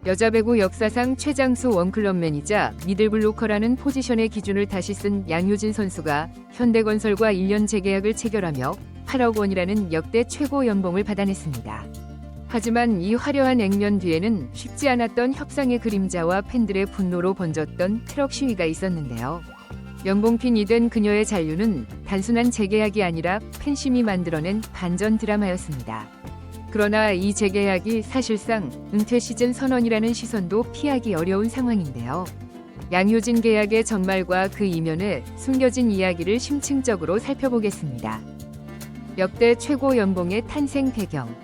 여자 배구 역사상 최장수 원클럽맨이자 미들블로커라는 포지션의 기준을 다시 쓴 양효진 선수가 현대건설과 1년 재계약을 체결하며 8억 원이라는 역대 최고 연봉을 받아냈습니다. 하지만 이 화려한 액면 뒤에는 쉽지 않았던 협상의 그림자와 팬들의 분노로 번졌던 트럭 시위가 있었는데요. 연봉핀이 된 그녀의 잔류는 단순한 재계약이 아니라 팬심이 만들어낸 반전 드라마였습니다. 그러나 이 재계약이 사실상 은퇴 시즌 선언이라는 시선도 피하기 어려운 상황인데요. 양효진 계약의 전말과 그 이면에 숨겨진 이야기를 심층적으로 살펴보겠습니다. 역대 최고 연봉의 탄생 배경.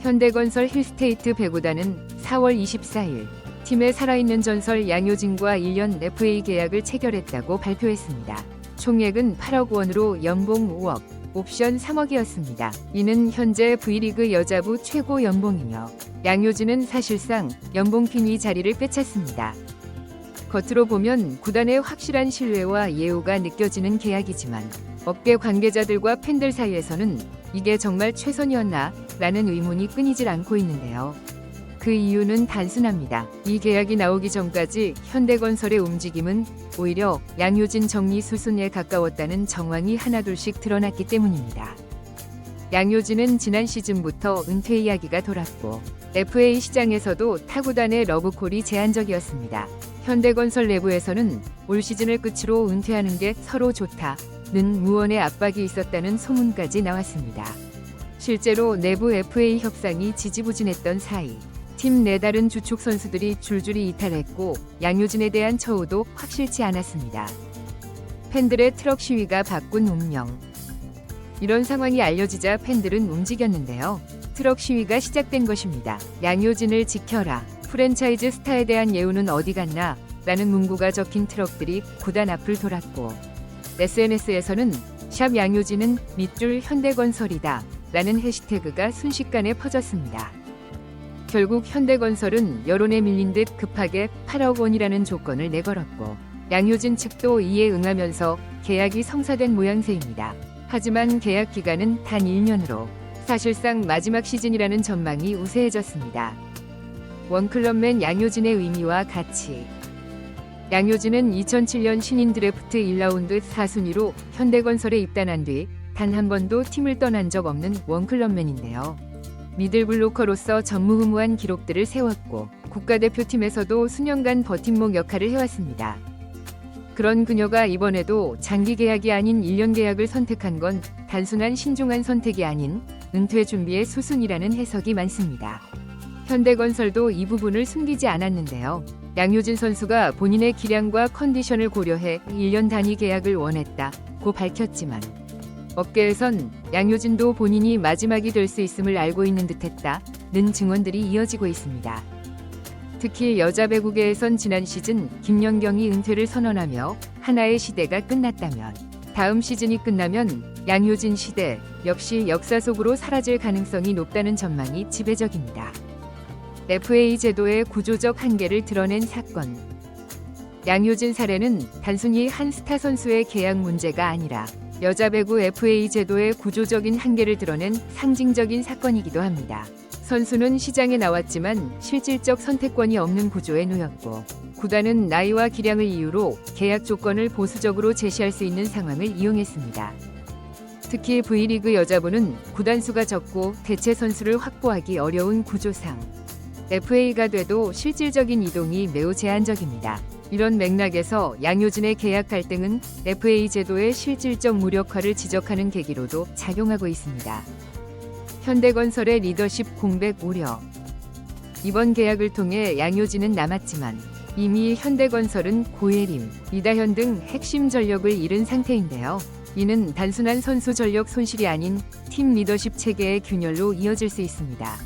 현대건설 힐스테이트 배구단은 4월 24일 팀의 살아있는 전설 양효진과 1년 FA 계약을 체결했다고 발표했습니다. 총액은 8억 원으로 연봉 5억, 옵션 3억이었습니다. 이는 현재 V리그 여자부 최고 연봉이며 양효진은 사실상 연봉핀 위 자리를 꿰찼습니다. 겉으로 보면 구단의 확실한 신뢰와 예우가 느껴지는 계약이지만 업계 관계자들과 팬들 사이에서는 이게 정말 최선이었나? 라는 의문이 끊이질 않고 있는데요. 그 이유는 단순합니다. 이 계약이 나오기 전까지 현대건설의 움직임은 오히려 양효진 정리 수순에 가까웠다는 정황이 하나둘씩 드러났기 때문입니다. 양효진은 지난 시즌부터 은퇴 이야기가 돌았고 FA 시장에서도 타구단의 러브콜이 제한적이었습니다. 현대건설 내부에서는 올 시즌을 끝으로 은퇴하는 게 서로 좋다는 무언의 압박이 있었다는 소문까지 나왔습니다. 실제로 내부 FA 협상이 지지부진했던 사이 팀 내 다른 주축 선수들이 줄줄이 이탈했고 양효진에 대한 처우도 확실치 않았습니다. 팬들의 트럭 시위가 바꾼 운명. 이런 상황이 알려지자 팬들은 움직였는데요. 트럭 시위가 시작된 것입니다. 양효진을 지켜라. 프랜차이즈 스타에 대한 예우는 어디 갔나? 라는 문구가 적힌 트럭들이 구단 앞을 돌았고 SNS에서는 샵 양효진은 밑줄 현대건설이다. 라는 해시태그가 순식간에 퍼졌습니다. 결국 현대건설은 여론에 밀린 듯 급하게 8억 원이라는 조건을 내걸었고 양효진 측도 이에 응하면서 계약이 성사된 모양새입니다. 하지만 계약 기간은 단 1년으로 사실상 마지막 시즌이라는 전망이 우세해졌습니다. 원클럽맨 양효진의 의미와 가치. 양효진은 2007년 신인 드래프트 1라운드 4순위로 현대건설에 입단한 뒤 단 한 번도 팀을 떠난 적 없는 원클럽맨인데요. 미들블로커로서 전무후무한 기록들을 세웠고 국가대표팀에서도 수년간 버팀목 역할을 해왔습니다. 그런 그녀가 이번에도 장기 계약이 아닌 1년 계약을 선택한 건 단순한 신중한 선택이 아닌 은퇴 준비의 수순이라는 해석이 많습니다. 현대건설도 이 부분을 숨기지 않았는데요. 양효진 선수가 본인의 기량과 컨디션을 고려해 1년 단위 계약을 원했다고 밝혔지만 업계에선 양효진도 본인이 마지막이 될 수 있음을 알고 있는 듯했다는 증언들이 이어지고 있습니다. 특히 여자 배구계에선 지난 시즌 김연경이 은퇴를 선언하며 하나의 시대가 끝났다면 다음 시즌이 끝나면 양효진 시대 역시 역사 속으로 사라질 가능성이 높다는 전망이 지배적입니다. FA 제도의 구조적 한계를 드러낸 사건. 양효진 사례는 단순히 한 스타 선수의 계약 문제가 아니라 여자 배구 FA 제도의 구조적인 한계를 드러낸 상징적인 사건이기도 합니다. 선수는 시장에 나왔지만 실질적 선택권이 없는 구조에 놓였고 구단은 나이와 기량을 이유로 계약 조건을 보수적으로 제시할 수 있는 상황을 이용했습니다. 특히 V리그 여자부는 구단 수가 적고 대체 선수를 확보하기 어려운 구조상 FA가 돼도 실질적인 이동이 매우 제한적입니다. 이런 맥락에서 양효진의 계약 갈등은 FA 제도의 실질적 무력화를 지적하는 계기로도 작용하고 있습니다. 현대건설의 리더십 공백 우려. 이번 계약을 통해 양효진은 남았지만 이미 현대건설은 고예림, 이다현 등 핵심 전력을 잃은 상태인데요. 이는 단순한 선수 전력 손실이 아닌 팀 리더십 체계의 균열로 이어질 수 있습니다.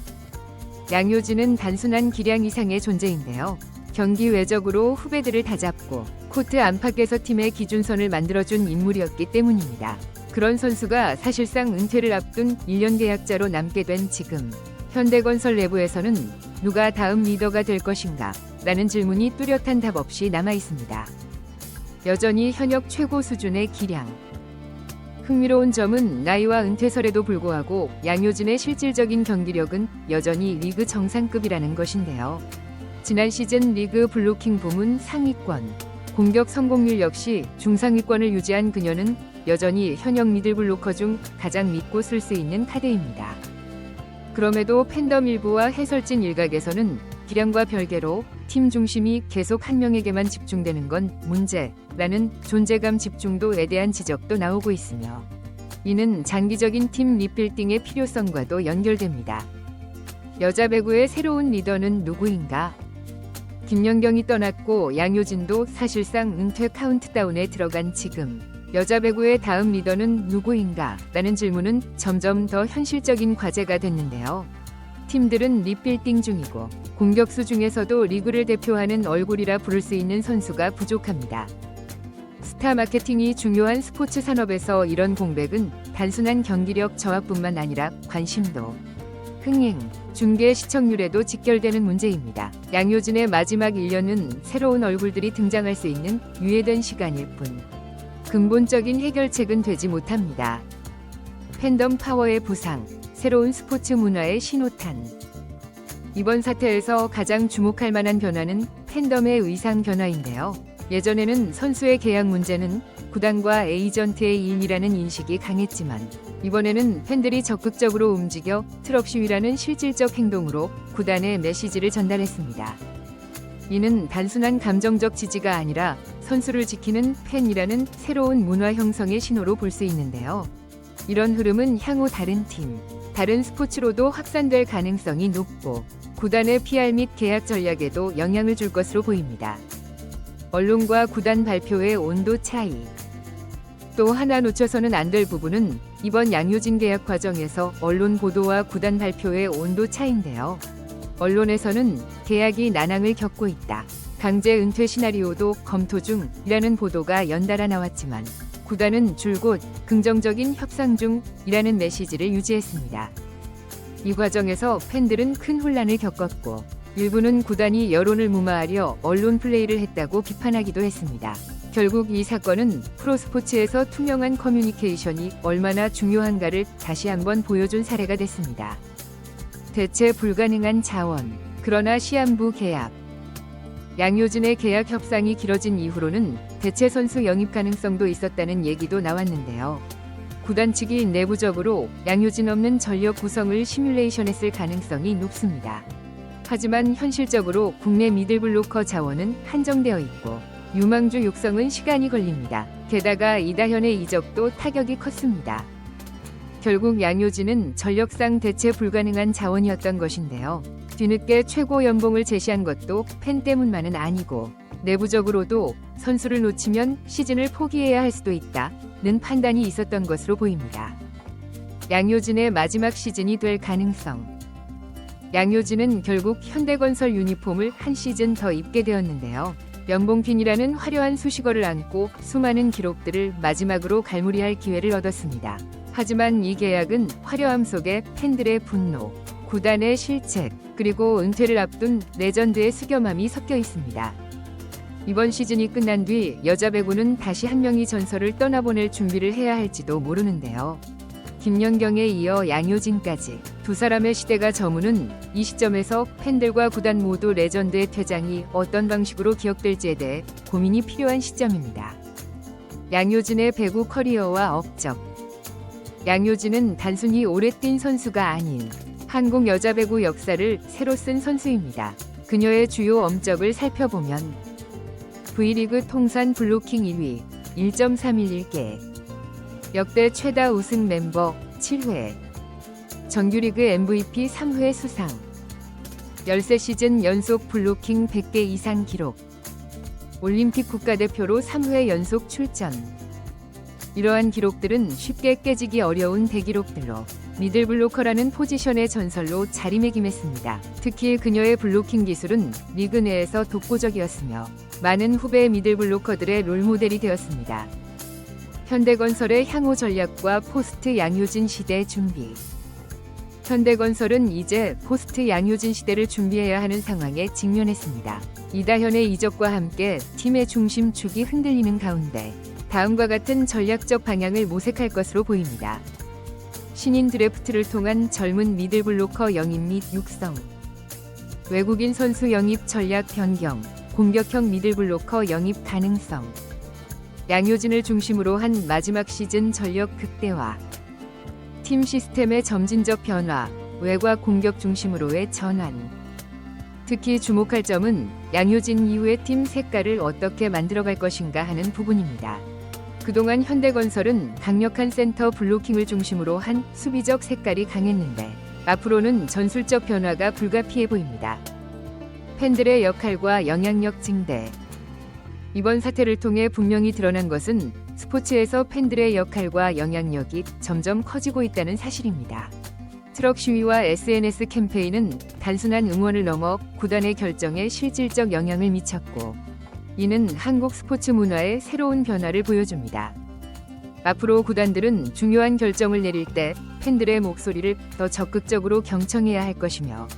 양효진은 단순한 기량 이상의 존재인데요. 경기 외적으로 후배들을 다잡고 코트 안팎에서 팀의 기준선을 만들어준 인물이었기 때문입니다. 그런 선수가 사실상 은퇴를 앞둔 1년 계약자로 남게 된 지금 현대건설 내부에서는 누가 다음 리더가 될 것인가? 라는 질문이 뚜렷한 답 없이 남아 있습니다. 여전히 현역 최고 수준의 기량. 흥미로운 점은 나이와 은퇴설에도 불구하고 양효진의 실질적인 경기력은 여전히 리그 정상급이라는 것인데요. 지난 시즌 리그 블로킹 부문 상위권, 공격 성공률 역시 중상위권을 유지한 그녀는 여전히 현역 미들블로커 중 가장 믿고 쓸 수 있는 카드입니다. 그럼에도 팬덤 일부와 해설진 일각에서는 기량과 별개로 팀 중심이 계속 한 명에게만 집중되는 건 문제라는 존재감 집중도에 대한 지적도 나오고 있으며, 이는 장기적인 팀 리빌딩의 필요성과도 연결됩니다. 여자 배구의 새로운 리더는 누구인가? 김연경이 떠났고 양효진도 사실상 은퇴 카운트다운에 들어간 지금, 여자 배구의 다음 리더는 누구인가? 라는 질문은 점점 더 현실적인 과제가 됐는데요. 팀들은 리빌딩 중이고 공격수 중에서도 리그를 대표하는 얼굴이라 부를 수 있는 선수가 부족합니다. 스타 마케팅이 중요한 스포츠 산업에서 이런 공백은 단순한 경기력 저하뿐만 아니라 관심도, 흥행, 중계 시청률에도 직결되는 문제입니다. 양효진의 마지막 1년은 새로운 얼굴들이 등장할 수 있는 유예된 시간일 뿐 근본적인 해결책은 되지 못합니다. 팬덤 파워의 부상, 새로운 스포츠 문화의 신호탄. 이번 사태에서 가장 주목할 만한 변화는 팬덤의 의상 변화인데요. 예전에는 선수의 계약 문제는 구단과 에이전트의 일이라는 인식이 강했지만, 이번에는 팬들이 적극적으로 움직여 트럭 시위라는 실질적 행동으로 구단의 메시지를 전달했습니다. 이는 단순한 감정적 지지가 아니라 선수를 지키는 팬이라는 새로운 문화 형성의 신호로 볼 수 있는데요. 이런 흐름은 향후 다른 팀, 다른 스포츠로도 확산될 가능성이 높고 구단의 PR 및 계약 전략에도 영향을 줄 것으로 보입니다. 언론과 구단 발표의 온도 차이. 또 하나 놓쳐서는 안 될 부분은 이번 양효진 계약 과정에서 언론 보도와 구단 발표의 온도 차이인데요. 언론에서는 계약이 난항을 겪고 있다, 강제 은퇴 시나리오도 검토 중이라는 보도가 연달아 나왔지만, 구단은 줄곧 긍정적인 협상 중이라는 메시지를 유지했습니다. 이 과정에서 팬들은 큰 혼란을 겪었고, 일부는 구단이 여론을 무마하려 언론 플레이를 했다고 비판하기도 했습니다. 결국 이 사건은 프로스포츠에서 투명한 커뮤니케이션이 얼마나 중요한가를 다시 한번 보여준 사례가 됐습니다. 대체 불가능한 자원, 그러나 시한부 계약. 양효진의 계약 협상이 길어진 이후로는 대체 선수 영입 가능성도 있었다는 얘기도 나왔는데요. 구단 측이 내부적으로 양효진 없는 전력 구성을 시뮬레이션했을 가능성이 높습니다. 하지만 현실적으로 국내 미들블로커 자원은 한정되어 있고 유망주 육성은 시간이 걸립니다. 게다가 이다현의 이적도 타격이 컸습니다. 결국 양효진은 전력상 대체 불가능한 자원이었던 것인데요. 뒤늦게 최고 연봉을 제시한 것도 팬 때문만은 아니고 내부적으로도 선수를 놓치면 시즌을 포기해야 할 수도 있다는 판단이 있었던 것으로 보입니다. 양효진의 마지막 시즌이 될 가능성. 양효진은 결국 현대건설 유니폼을 한 시즌 더 입게 되었는데요. 연봉핀이라는 화려한 수식어를 안고 수많은 기록들을 마지막으로 갈무리할 기회를 얻었습니다. 하지만 이 계약은 화려함 속에 팬들의 분노, 구단의 실책, 그리고 은퇴를 앞둔 레전드의 수겸함이 섞여 있습니다. 이번 시즌이 끝난 뒤 여자 배구는 다시 한 명이 전설을 떠나보낼 준비를 해야 할지도 모르는데요. 김연경에 이어 양효진까지 두 사람의 시대가 저무는 이 시점에서 팬들과 구단 모두 레전드의 퇴장이 어떤 방식으로 기억될지에 대해 고민이 필요한 시점입니다. 양효진의 배구 커리어와 업적. 양효진은 단순히 오래 뛴 선수가 아닌 한국 여자 배구 역사를 새로 쓴 선수입니다. 그녀의 주요 업적을 살펴보면 V리그 통산 블로킹 1위 1.311개, 역대 최다 우승 멤버 7회, 정규리그 MVP 3회 수상, 13시즌 연속 블로킹 100개 이상 기록, 올림픽 국가대표로 3회 연속 출전. 이러한 기록들은 쉽게 깨지기 어려운 대기록들로 미들블로커라는 포지션의 전설로 자리매김했습니다. 특히 그녀의 블로킹 기술은 리그 내에서 독보적이었으며 많은 후배 미들블로커들의 롤모델이 되었습니다. 현대건설의 향후 전략과 포스트 양효진 시대 준비. 현대건설은 이제 포스트 양효진 시대를 준비해야 하는 상황에 직면했습니다. 이다현의 이적과 함께 팀의 중심축이 흔들리는 가운데 다음과 같은 전략적 방향을 모색할 것으로 보입니다. 신인 드래프트를 통한 젊은 미들블로커 영입 및 육성, 외국인 선수 영입 전략 변경, 공격형 미들블로커 영입 가능성. 양효진을 중심으로 한 마지막 시즌 전력 극대화. 팀 시스템의 점진적 변화, 외과 공격 중심으로의 전환. 특히 주목할 점은 양효진 이후의 팀 색깔을 어떻게 만들어갈 것인가 하는 부분입니다. 그동안 현대건설은 강력한 센터 블로킹을 중심으로 한 수비적 색깔이 강했는데 앞으로는 전술적 변화가 불가피해 보입니다. 팬들의 역할과 영향력 증대. 이번 사태를 통해 분명히 드러난 것은 스포츠에서 팬들의 역할과 영향력이 점점 커지고 있다는 사실입니다. 트럭 시위와 SNS 캠페인은 단순한 응원을 넘어 구단의 결정에 실질적 영향을 미쳤고, 이는 한국 스포츠 문화의 새로운 변화를 보여줍니다. 앞으로 구단들은 중요한 결정을 내릴 때 팬들의 목소리를 더 적극적으로 경청해야 할 것이며,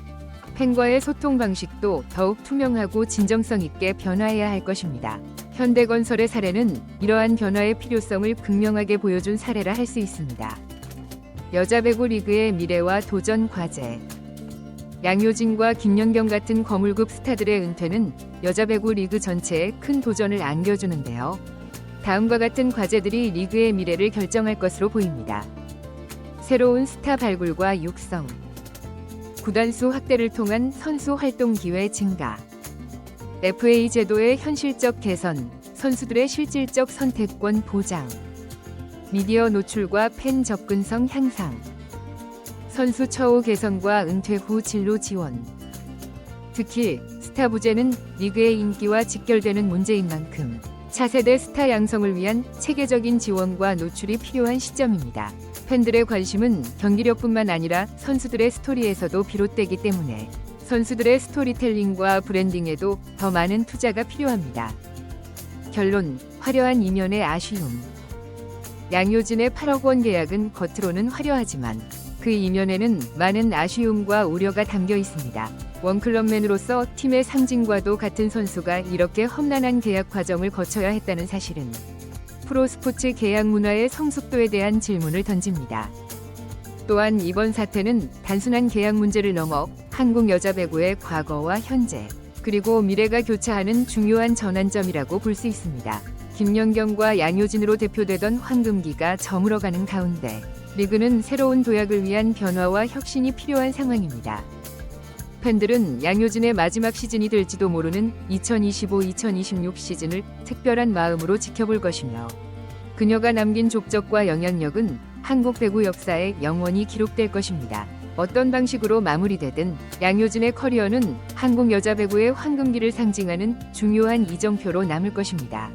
팬과의 소통 방식도 더욱 투명하고 진정성 있게 변화해야 할 것입니다. 현대건설의 사례는 이러한 변화의 필요성을 극명하게 보여준 사례라 할 수 있습니다. 여자 배구 리그의 미래와 도전 과제. 양효진과 김연경 같은 거물급 스타들의 은퇴는 여자 배구 리그 전체에 큰 도전을 안겨주는데요. 다음과 같은 과제들이 리그의 미래를 결정할 것으로 보입니다. 새로운 스타 발굴과 육성, 구단수 확대를 통한 선수 활동 기회 증가, FA 제도의 현실적 개선, 선수들의 실질적 선택권 보장, 미디어 노출과 팬 접근성 향상, 선수 처우 개선과 은퇴 후 진로 지원. 특히 스타 부재는 리그의 인기와 직결되는 문제인 만큼 차세대 스타 양성을 위한 체계적인 지원과 노출이 필요한 시점입니다. 팬들의 관심은 경기력뿐만 아니라 선수들의 스토리에서도 비롯되기 때문에 선수들의 스토리텔링과 브랜딩에도 더 많은 투자가 필요합니다. 결론, 화려한 이면의 아쉬움. 양효진의 8억 원 계약은 겉으로는 화려하지만 그 이면에는 많은 아쉬움과 우려가 담겨 있습니다. 원클럽맨으로서 팀의 상징과도 같은 선수가 이렇게 험난한 계약 과정을 거쳐야 했다는 사실은 프로스포츠 계약 문화의 성숙도에 대한 질문을 던집니다. 또한 이번 사태는 단순한 계약 문제를 넘어 한국 여자 배구의 과거와 현재, 그리고 미래가 교차하는 중요한 전환점이라고 볼 수 있습니다. 김연경과 양효진으로 대표되던 황금기가 저물어가는 가운데 리그는 새로운 도약을 위한 변화와 혁신이 필요한 상황입니다. 팬들은 양효진의 마지막 시즌이 될지도 모르는 2025-2026 시즌을 특별한 마음으로 지켜볼 것이며, 그녀가 남긴 족적과 영향력은 한국 배구 역사에 영원히 기록될 것입니다. 어떤 방식으로 마무리되든 양효진의 커리어는 한국 여자 배구의 황금기를 상징하는 중요한 이정표로 남을 것입니다.